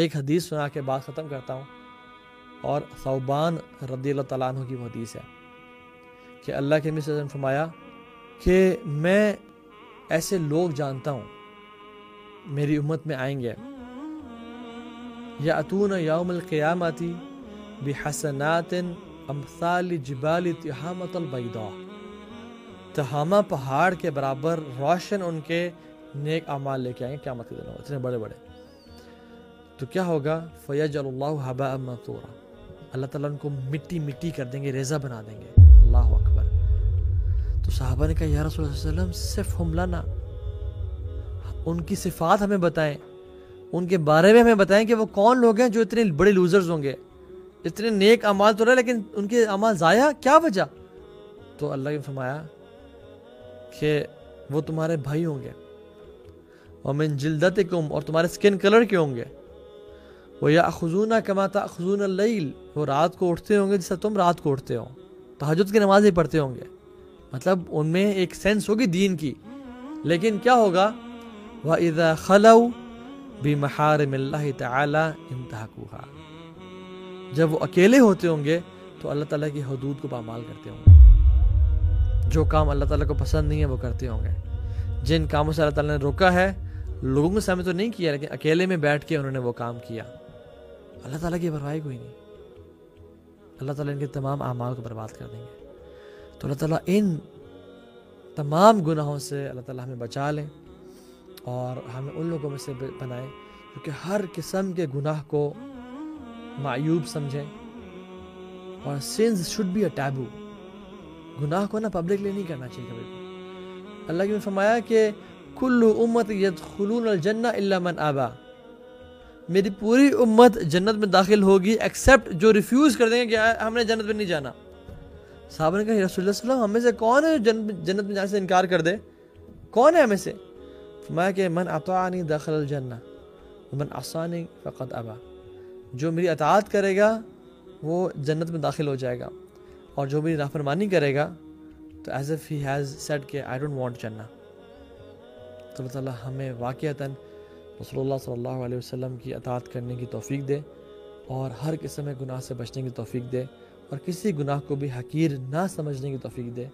ایک حدیث سنا کے بات ختم کرتا ہوں، اور ثوبان رضی اللہ تعالیٰ عنہ کی وہ حدیث ہے کہ اللہ کے نبی صلی اللہ علیہ وسلم نے فرمایا کہ میں ایسے لوگ جانتا ہوں میری امت میں آئیں گے، یأتون یوم القیامت بحسنات امثال جبال تہامۃ البیضاء، تہامہ پہاڑ کے برابر روشن ان کے نیک اعمال لے کے آئیں گے قیامت کے دن، اتنے بڑے بڑے. تو کیا ہوگا؟ فیجعل اللہ ھباء منثورا، اللہ تعالیٰ ان کو مٹی مٹی کر دیں گے، ریزہ بنا دیں گے. اللہ اکبر. تو صحابہ نے کہا یا رسول اللہ صلی اللہ علیہ وسلم صفہم لنا، ان کی صفات ہمیں بتائیں، ان کے بارے میں ہمیں بتائیں کہ وہ کون لوگ ہیں جو اتنے بڑے لوزرز ہوں گے، اتنے نیک اعمال تو رہے لیکن ان کے اعمال ضائع، کیا وجہ؟ تو اللہ نے فرمایا کہ وہ تمہارے بھائی ہوں گے، ومن جلدتکم، اور تمہارے سکن کلر کے ہوں گے، وَيَأْخُذُونَ كَمَا تَأْخُذُونَ اللَّيْلِ، وہ رات کو اٹھتے ہوں گے جیسا تم رات کو اٹھتے ہو، تہجد کی نمازیں پڑھتے ہوں گے. مطلب ان میں ایک سینس ہوگی دین کی، لیکن کیا ہوگا؟ وَإِذَا خَلَوْا بِمَحَارِمِ اللَّهِ تَعَالَى انتهكوها، جب وہ اکیلے ہوتے ہوں گے تو اللہ تعالیٰ کی حدود کو پامال کرتے ہوں گے، جو کام اللہ تعالیٰ کو پسند نہیں ہے وہ کرتے ہوں گے، جن کاموں سے اللہ تعالیٰ نے روکا ہے لوگوں کے سامنے تو نہیں کیا لیکن اکیلے میں بیٹھ کے انہوں نے وہ کام کیا. اللہ تعالیٰ کی پرواہ کوئی نہیں، اللہ تعالیٰ ان کے تمام اعمال کو برباد کر دیں گے. تو اللہ تعالیٰ ان تمام گناہوں سے اللہ تعالیٰ ہمیں بچا لیں اور ہمیں ان لوگوں میں سے بنائیں کیونکہ ہر قسم کے گناہ کو معیوب سمجھیں. اور sins should be a taboo, گناہ کو نا پبلکلی نہیں کرنا چاہیے کبھی بھی. اللہ کی نے فرمایا کہ کل امت یدخلون الجنہ الا من ابا، میری پوری امت جنت میں داخل ہوگی ایکسیپٹ جو ریفیوز کر دیں گے کہ ہم نے جنت میں نہیں جانا. صحابہ نے کہا یا رسول اللہ صلی اللہ علیہ وسلم ہم میں سے کون ہے جنت میں جانے سے انکار کر دے؟ کون ہے ہمیں سے؟ فرمایا کہ من اطاعنی دخل الجنہ ومن عصانی فقد ابا، جو میری اطاعت کرے گا وہ جنت میں داخل ہو جائے گا، اور جو میری نافرمانی کرے گا تو as if he has said کہ آئی ڈونٹ وانٹ جنہ. تو اللہ تعالیٰ ہمیں واقعتاً رسول اللہ صلی اللہ علیہ وسلم کی اطاعت کرنے کی توفیق دے اور ہر قسم کے گناہ سے بچنے کی توفیق دے اور کسی گناہ کو بھی حقیر نہ سمجھنے کی توفیق دے.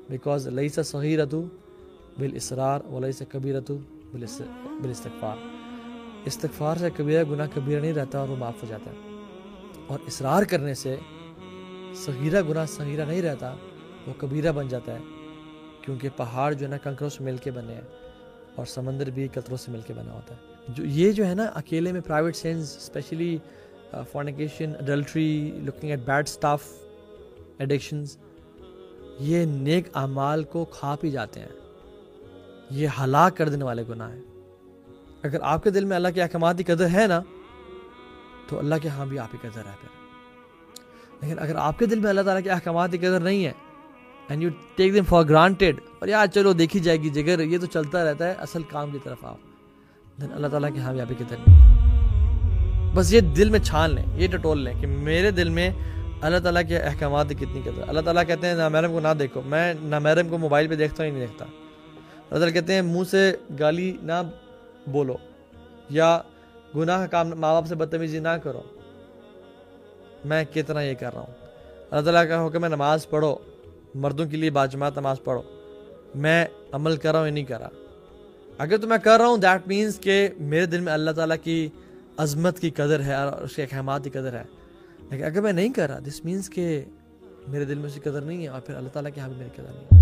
بیکاز لیس صغیرۃ بالاصرار ولیس کبیرۃ بالاستغفار، استغفار سے کبیرہ گناہ کبیرہ نہیں رہتا اور وہ معاف ہو جاتا ہے، اور اصرار کرنے سے صغیرہ گناہ صغیرہ نہیں رہتا، وہ کبیرہ بن جاتا ہے. کیونکہ پہاڑ جو ہے نا کنکروں سے مل کے بنے ہیں اور سمندر بھی قطروں سے مل کے بنا ہوتا ہے. جو ہے نا اکیلے میں private sins, especially fornication, adultery, looking at bad stuff, addictions, یہ نیک اعمال کو کھا پی جاتے ہیں، یہ ہلاک کر دینے والے گناہ ہیں. اگر آپ کے دل میں اللہ کے احکامات کی قدر ہے نا تو اللہ کے ہاں بھی آپ کی قدر ہے پھر. لیکن اگر آپ کے دل میں اللہ تعالیٰ کے احکامات کی قدر نہیں ہے and you take them for granted, اور یار چلو دیکھی جائے گی جگر، یہ تو چلتا رہتا ہے، اصل کام کی طرف آؤ، دین اللہ تعالیٰ کی ہاں بھی آپ کی قدر نہیں ہے. بس یہ دل میں چھان لیں، یہ ٹٹول لیں کہ میرے دل میں اللہ تعالیٰ کے احکامات کی کتنی قدر. اللہ تعالیٰ کہتے ہیں نامحرم کو نہ دیکھو، میں نامحرم کو موبائل پہ دیکھتا ہوں ہی نہیں دیکھتا. اللہ تعالیٰ کہتے ہیں منہ سے گالی نہ بولو یا گناہ کا کام ماں باپ سے بدتمیزی نہ کرو، میں کتنا یہ کر رہا ہوں. اللہ تعالیٰ کا حکم ہے نماز پڑھو، مردوں کے لیے باجماعت نماز پڑھو، میں عمل کر رہا ہوں یا نہیں کر رہا؟ اگر تو میں کر رہا ہوں دیٹ مینس کہ میرے دل میں اللہ تعالیٰ کی عظمت کی قدر ہے اور اس کے احکامات کی قدر ہے. لیکن اگر میں نہیں کر رہا دس مینس کہ میرے دل میں اس کی قدر نہیں ہے اور پھر اللہ تعالیٰ کے یہاں بھی میری قدر نہیں ہے.